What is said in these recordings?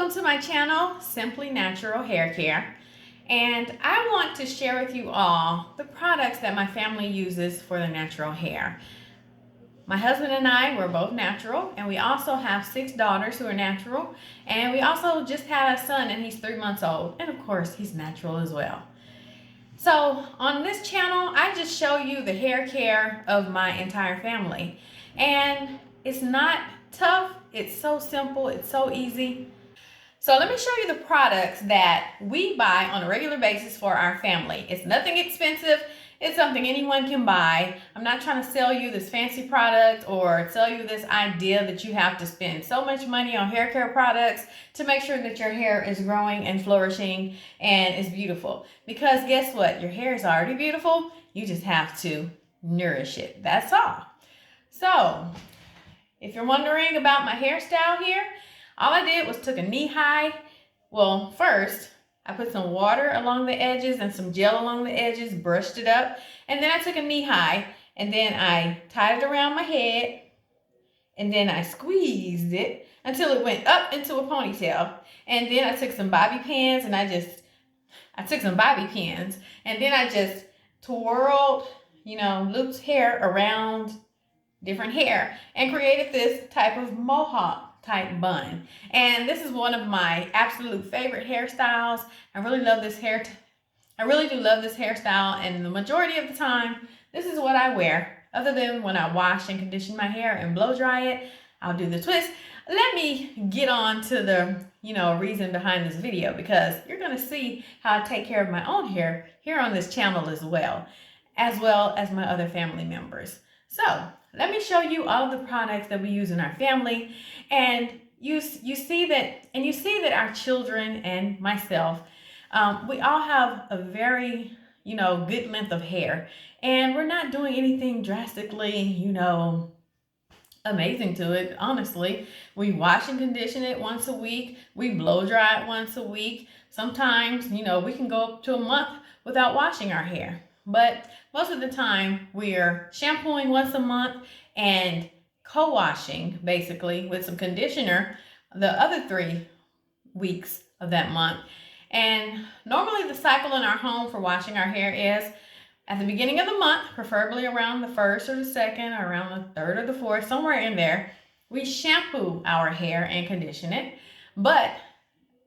Welcome to my channel, Simply Natural Hair Care. And I want to share with you all the products that my family uses for their natural hair. My husband and I, we're both natural, and we also have 6 daughters who are natural. And we also just had a son, and he's 3 months old. And of course, he's natural as well. So on this channel, I just show you the hair care of my entire family. And it's not tough, it's so simple, it's so easy. So let me show you the products that we buy on a regular basis for our family. It's nothing expensive. It's something anyone can buy. I'm not trying to sell you this fancy product or sell you this idea that you have to spend so much money on hair care products to make sure that your hair is growing and flourishing and is beautiful. Because guess what? Your hair is already beautiful. You just have to nourish it. That's all. So if you're wondering about my hairstyle here, all I did was took a knee-high. Well, first, I put some water along the edges and some gel along the edges, brushed it up, and then I took a knee-high, and then I tied it around my head, and then I squeezed it until it went up into a ponytail. And then I took some bobby pins, and I took some bobby pins, and then I just twirled, looped hair around different hair and created this type of mohawk type bun. And this is one of my absolute favorite hairstyles. I really love this I really do love this hairstyle, and the majority of the time this is what I wear. Other than when I wash and condition my hair and blow dry it, I'll do the twist. Let me get on to the reason behind this video, because you're going to see how I take care of my own hair here on this channel as well as my other family members. So let me show you all of the products that we use in our family, and you see that our children and myself, we all have a very good length of hair, and we're not doing anything drastically amazing to it. Honestly, we wash and condition it once a week. We blow dry it once a week. Sometimes we can go up to a month without washing our hair. But most of the time, we're shampooing once a month and co-washing, basically, with some conditioner the other 3 weeks of that month. And normally the cycle in our home for washing our hair is at the beginning of the month, preferably around the 1st or the 2nd, or around the 3rd or the 4th, somewhere in there, we shampoo our hair and condition it. But,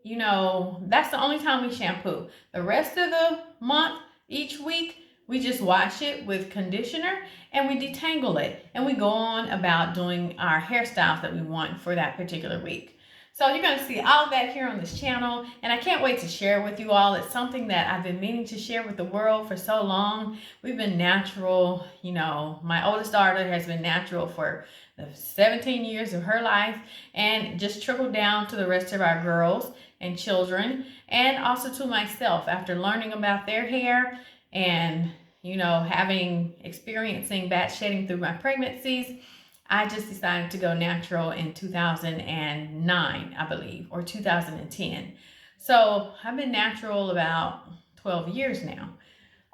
that's the only time we shampoo. The rest of the month, each week, we just wash it with conditioner and we detangle it, and we go on about doing our hairstyles that we want for that particular week. So you're going to see all of that here on this channel, and I can't wait to share with you all. It's something that I've been meaning to share with the world for so long. We've been natural, my oldest daughter has been natural for the 17 years of her life, and just trickled down to the rest of our girls and children, and also to myself after learning about their hair and experiencing batch shedding through my pregnancies. I just decided to go natural in 2009, I believe, or 2010. So I've been natural about 12 years now.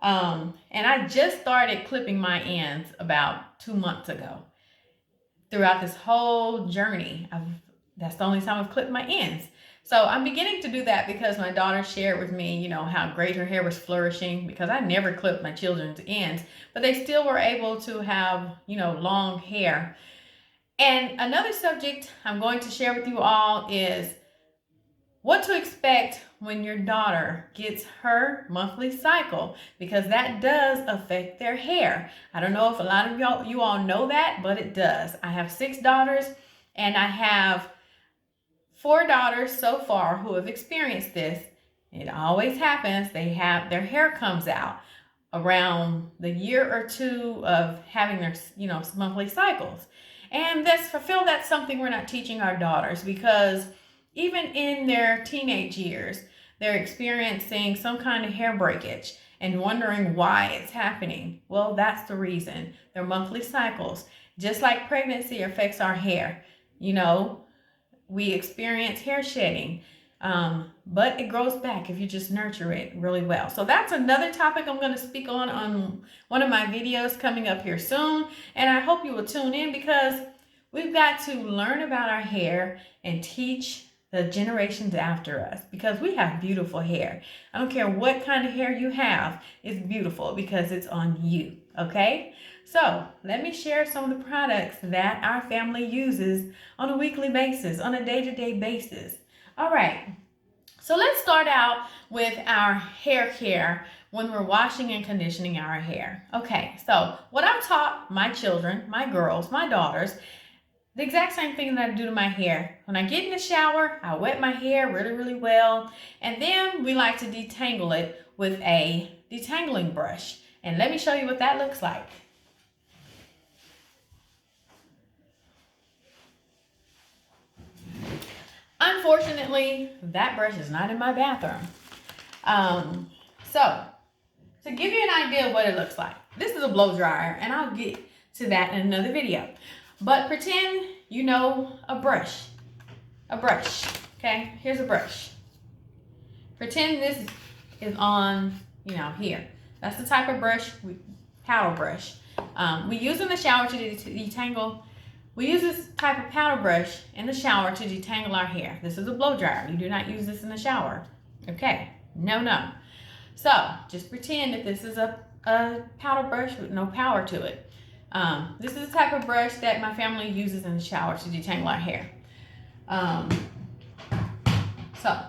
And I just started clipping my ends about 2 months ago. Throughout this whole journey, that's the only time I've clipped my ends. So I'm beginning to do that because my daughter shared with me, how great her hair was flourishing, because I never clipped my children's ends, but they still were able to have, long hair. And another subject I'm going to share with you all is what to expect when your daughter gets her monthly cycle, because that does affect their hair. I don't know if a lot of you all know that, but it does. I have 6 daughters, and I have 4 daughters so far who have experienced this. It always happens. Their hair comes out around the year or 2 of having their, monthly cycles. And I feel that's something we're not teaching our daughters, because even in their teenage years, they're experiencing some kind of hair breakage and wondering why it's happening. Well, that's the reason. Their monthly cycles, just like pregnancy affects our hair, we experience hair shedding, but it grows back if you just nurture it really well. So that's another topic I'm going to speak on one of my videos coming up here soon. And I hope you will tune in, because we've got to learn about our hair and teach the generations after us, because we have beautiful hair. I don't care what kind of hair you have, it's beautiful because it's on you, okay? So let me share some of the products that our family uses on a weekly basis, on a day-to-day basis. All right, so let's start out with our hair care when we're washing and conditioning our hair. Okay, so what I've taught my children, my girls, my daughters, the exact same thing that I do to my hair. When I get in the shower, I wet my hair really, really well, and then we like to detangle it with a detangling brush. And let me show you what that looks like. Unfortunately, that brush is not in my bathroom. So, to give you an idea of what it looks like, this is a blow dryer, and I'll get to that in another video. But pretend you know a brush, okay? Here's a brush. Pretend this is on, here. That's the type of brush, powder brush. We use in the shower to detangle. We use this type of powder brush in the shower to detangle our hair. This is a blow dryer. You do not use this in the shower, okay? No. So just pretend that this is a powder brush with no power to it. This is the type of brush that my family uses in the shower to detangle our hair. So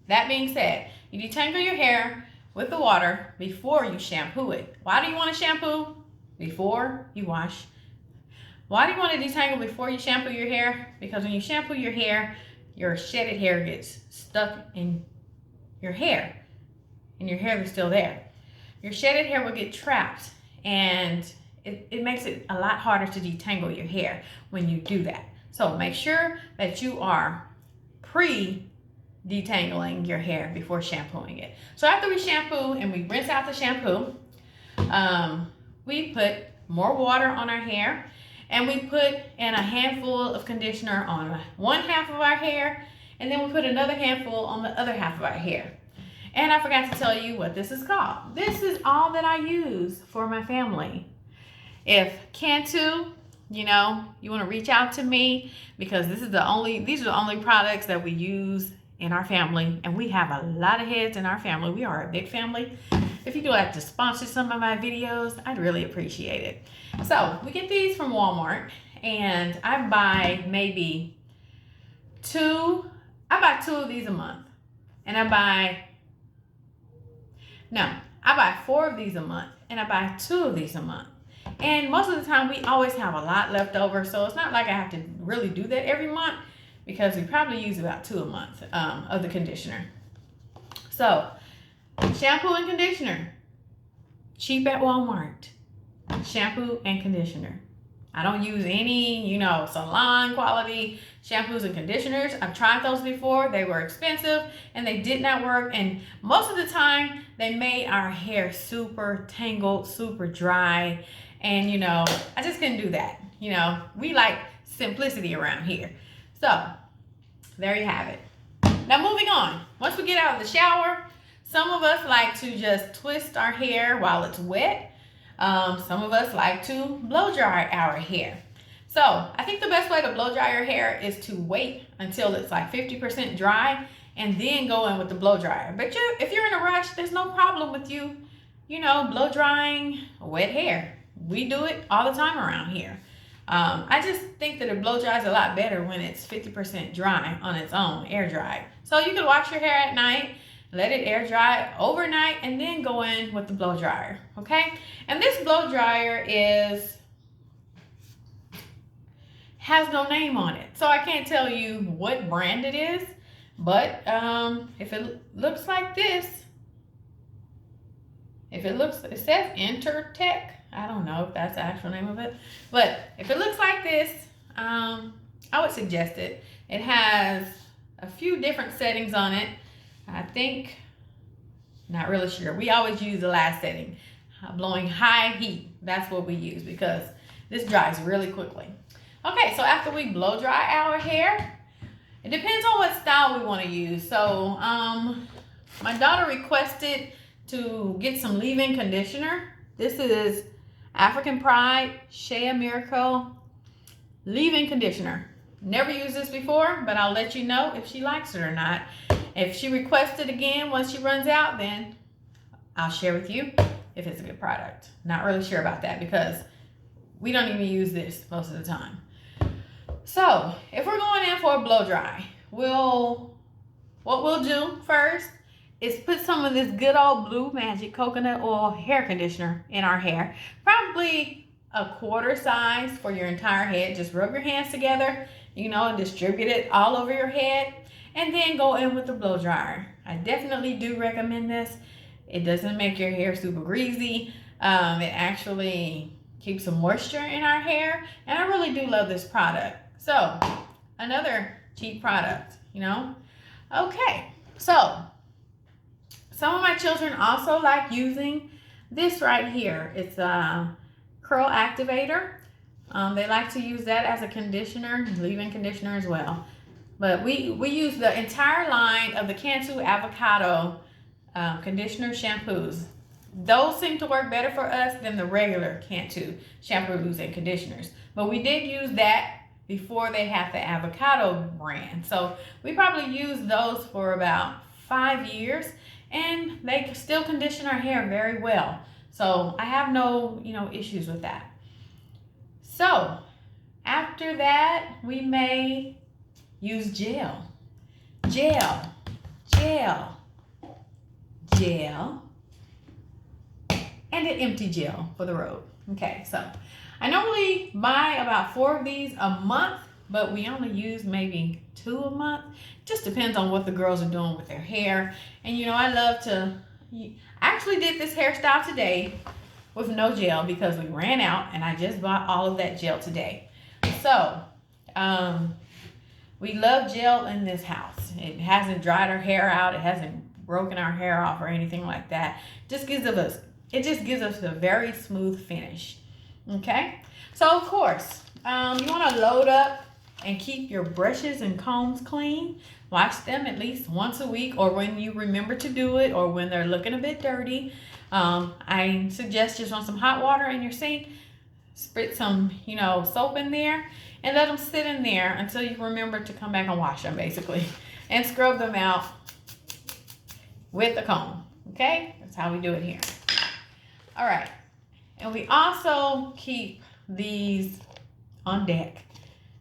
that being said, you detangle your hair with the water before you shampoo it. Why do you want to shampoo before you wash? Why do you want to detangle before you shampoo your hair? Because when you shampoo your hair, your shedded hair gets stuck in your hair, and your hair is still there. Your shedded hair will get trapped, and it makes it a lot harder to detangle your hair when you do that. So make sure that you are pre-detangling your hair before shampooing it. So after we shampoo and we rinse out the shampoo, we put more water on our hair, and we put in a handful of conditioner on one half of our hair, and then we put another handful on the other half of our hair. And I forgot to tell you what this is called. This is all that I use for my family. If Cantu, you want to reach out to me, because these are the only products that we use in our family, and we have a lot of heads in our family. We are a big family. If you could like to sponsor some of my videos, I'd really appreciate it. So we get these from Walmart, and I buy maybe two of these a month, and I buy 4 of these a month, and I buy 2 of these a month. And most of the time, we always have a lot left over, so it's not like I have to really do that every month, because we probably use about 2 a month of the conditioner. So, shampoo and conditioner, cheap at Walmart. Shampoo and conditioner. I don't use any, salon quality shampoos and conditioners. I've tried those before. They were expensive and they did not work. And most of the time, they made our hair super tangled, super dry. And, I just couldn't do that. We like simplicity around here. So, there you have it. Now, moving on. Once we get out of the shower, some of us like to just twist our hair while it's wet. Some of us like to blow dry our hair. So I think the best way to blow dry your hair is to wait until it's like 50% dry and then go in with the blow dryer. But if you're in a rush, there's no problem with you, blow drying wet hair. We do it all the time around here. I just think that it blow dries a lot better when it's 50% dry on its own, air dried. So you can wash your hair at night, let it air dry overnight, and then go in with the blow dryer, okay? And this blow dryer has no name on it, so I can't tell you what brand it is, but if it looks like this, it says Intertech. I don't know if that's the actual name of it, but if it looks like this, I would suggest it. It has a few different settings on it. I think, not really sure. We always use the last setting, blowing high heat. That's what we use because this dries really quickly. Okay, so after we blow dry our hair, it depends on what style we want to use. So my daughter requested to get some leave-in conditioner. This is African Pride Shea Miracle leave-in conditioner. never used this before, but I'll let you know if she likes it or not. If she requests it again once she runs out, then I'll share with you if it's a good product. Not really sure about that because we don't even use this most of the time. So if we're going in for a blow dry, what we'll do first is put some of this good old Blue Magic coconut oil hair conditioner in our hair. Probably a quarter size for your entire head. Just rub your hands together, and distribute it all over your head. And then go in with the blow dryer. I definitely do recommend this. It doesn't make your hair super greasy. It actually keeps some moisture in our hair. And I really do love this product. So, another cheap product, Okay, so some of my children also like using this right here. It's a curl activator. They like to use that as a conditioner, leave-in conditioner as well. But we use the entire line of the Cantu Avocado conditioner shampoos. Those seem to work better for us than the regular Cantu shampoos and conditioners. But we did use that before they had the avocado brand. So we probably used those for about 5 years, and they still condition our hair very well. So I have no, issues with that. So after that, we may use gel, and an empty gel for the road. Okay, so I normally buy about 4 of these a month, but we only use maybe 2 a month. Just depends on what the girls are doing with their hair. And I love to, I actually did this hairstyle today with no gel because we ran out, and I just bought all of that gel today. So, we love gel in this house. It hasn't dried our hair out. It hasn't broken our hair off or anything like that. It just gives us a very smooth finish. Okay, so of course, you want to load up and keep your brushes and combs clean. Wash them at least once a week, or when you remember to do it, or when they're looking a bit dirty. I suggest just run some hot water in your sink, spritz some, soap in there, and let them sit in there until you remember to come back and wash them, basically, and scrub them out with a comb. Okay, that's how we do it here. All right. And we also keep these on deck.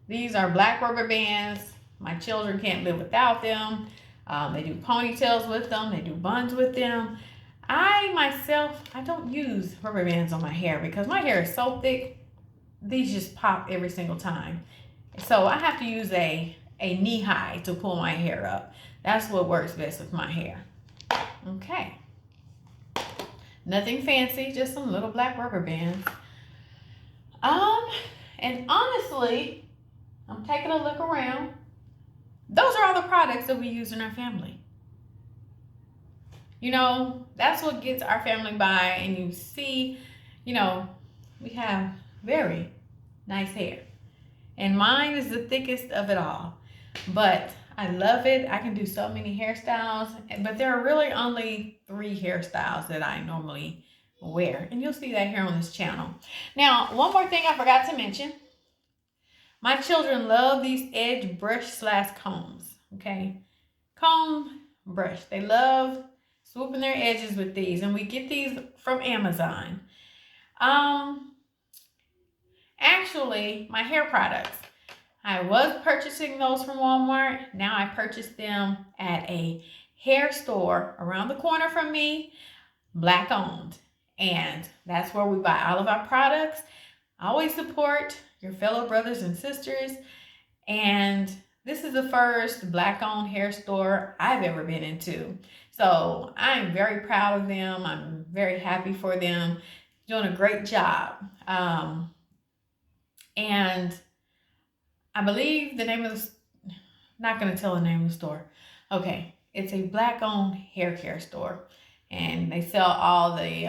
These are black rubber bands. My children can't live without them. They do ponytails with them. They do buns with them. I don't use rubber bands on my hair because my hair is so thick. These just pop every single time. So I have to use a knee high to pull my hair up. That's what works best with my hair. Okay. Nothing fancy, just some little black rubber bands. And honestly, I'm taking a look around. Those are all the products that we use in our family. That's what gets our family by, and you see, we have very nice hair. And mine is the thickest of it all. But I love it. I can do so many hairstyles, but there are really only 3 hairstyles that I normally wear. And you'll see that here on this channel. Now, one more thing I forgot to mention. My children love these edge brush / combs. Okay? Comb brush. They love swooping their edges with these. And we get these from Amazon. Actually, my hair products, I was purchasing those from Walmart. Now I purchased them at a hair store around the corner from me, Black owned. And that's where we buy all of our products. I always support your fellow brothers and sisters. And this is the first Black owned hair store I've ever been into. So I'm very proud of them. I'm very happy for them. Doing a great job. And I believe the name of the, not going to tell the name of the store. Okay, it's a Black owned hair care store. And they sell all the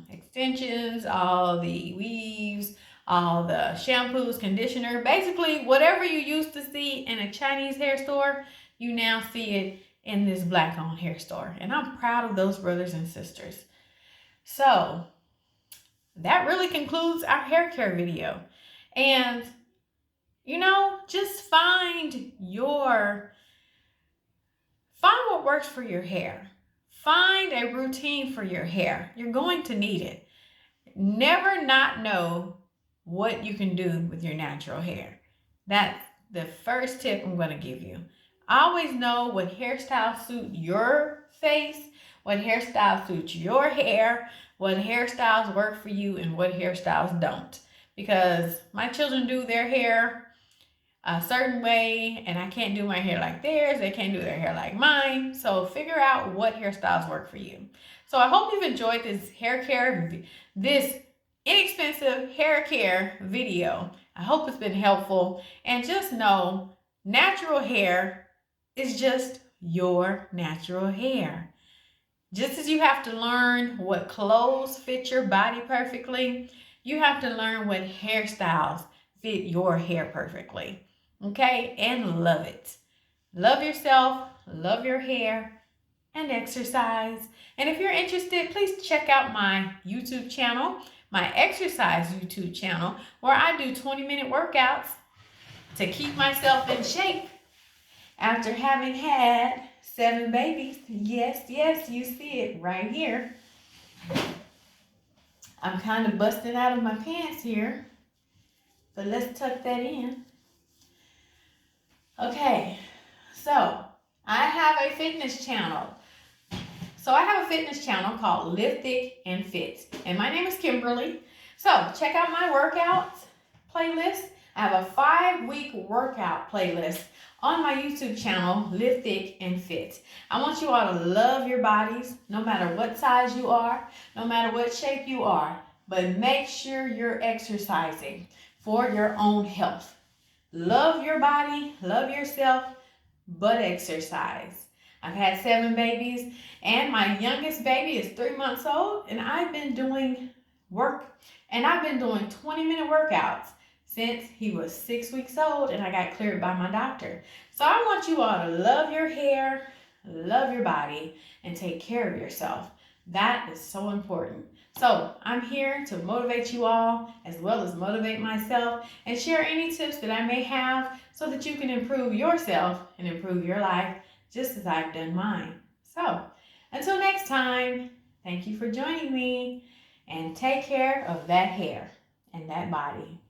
extensions, all the weaves, all the shampoos, conditioner. Basically, whatever you used to see in a Chinese hair store, you now see it in this Black owned hair store. And I'm proud of those brothers and sisters. So that really concludes our hair care video. And Just find what works for your hair. Find a routine for your hair. You're going to need it. Never not know what you can do with your natural hair. That's the first tip I'm going to give you. Always know what hairstyle suit your face, what hairstyle suits your hair, what hairstyles work for you, and what hairstyles don't. Because my children do their hair a certain way, and I can't do my hair like theirs. They can't do their hair like mine. So figure out what hairstyles work for you. So I hope you've enjoyed this inexpensive hair care video. I hope it's been helpful. And just know, natural hair is just your natural hair. Just as you have to learn what clothes fit your body perfectly, you have to learn what hairstyles fit your hair perfectly. Okay? And love it. Love yourself, love your hair, and exercise. And if you're interested, please check out my YouTube channel, my exercise YouTube channel, where I do 20-minute workouts to keep myself in shape after having had 7 babies. Yes, you see it right here. I'm kind of busting out of my pants here, but let's tuck that in. Okay, so I have a fitness channel. Called Live Thick and Fit. And my name is Kimberly. So check out my workouts playlist. I have a 5-week workout playlist on my YouTube channel, Live Thick and Fit. I want you all to love your bodies, no matter what size you are, no matter what shape you are, but make sure you're exercising for your own health. Love your body, love yourself, but exercise. I've had 7 babies, and my youngest baby is 3 months old, and I've been doing 20-minute workouts since he was 6 weeks old, and I got cleared by my doctor. So I want you all to love your hair, love your body, and take care of yourself. That is so important. So I'm here to motivate you all, as well as motivate myself, and share any tips that I may have so that you can improve yourself and improve your life just as I've done mine. So until next time, thank you for joining me, and take care of that hair and that body.